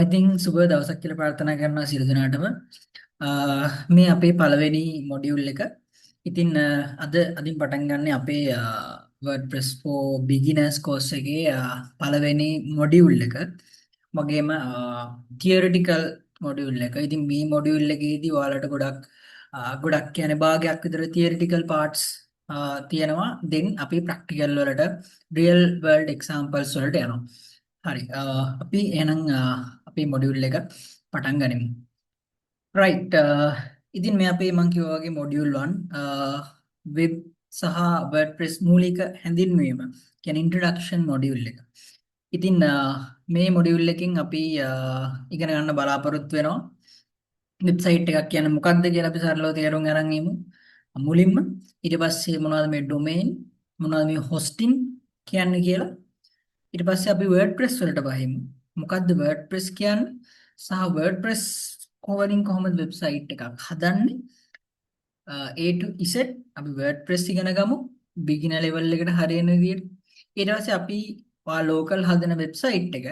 ඉතින් සුබ දවසක් කියලා ප්‍රාර්ථනා කරනවා සියලු දෙනාටම. මේ අපේ පළවෙනි මොඩියුල් එක. ඉතින් අදින් පටන් ගන්න අපේ WordPress for beginners course එකේ පළවෙනි මොඩියුල් එක. වගේම theoretical මොඩියුල් එක. ඉතින් මේ මොඩියුල් එකේදී ඔයාලට ගොඩක් කියන්නේ භාගයක් විතර theoretical parts තියෙනවා. then අපි practical වලට real world examples වලට යනවා. හරි. අපි එහෙනම් අපේ මොඩියුල් එක පටන් ගනිමු. right. ඉතින් මේ අපේ මම කිව්වා වගේ මොඩියුල් 1 වෙබ් සහ WordPress මූලික හැඳින්වීම කියන්නේ ඉන්ට්‍රොඩක්ෂන් මොඩියුල් එක. ඉතින් මේ මොඩියුල් එකෙන් අපි ඉගෙන ගන්න බලාපොරොත්තු වෙනවා වෙබ්සයිට් එකක් කියන්නේ මොකක්ද කියලා අපි සරලව තේරුම් අරන් ඉමු. මුලින්ම ඊට පස්සේ මොනවද මේ ඩොමේන් මොනවද මේ හොස්ටින් කියන්නේ කියලා ඊට පස්සේ අපි WordPress වලට බහිමු. මොකද්ද WordPress කියන්නේ? සහ WordPress කොහොමද වෙබ්සයිට් එකක් හදන්නේ? A to Z අපි WordPress ඉගෙන ගමු. beginner level එකට හරියන විදියට. ඊට පස්සේ අපි local හදන වෙබ්සයිට් එක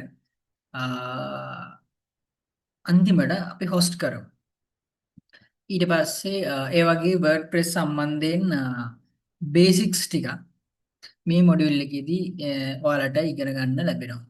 අන්තිමට අපි host කරමු. ඊට පස්සේ ඒ වගේ WordPress සම්බන්ධයෙන් basics ටික මේ මොඩියුල් එකේදී ඔයාලට ඉගෙන ගන්න ලැබෙනවා.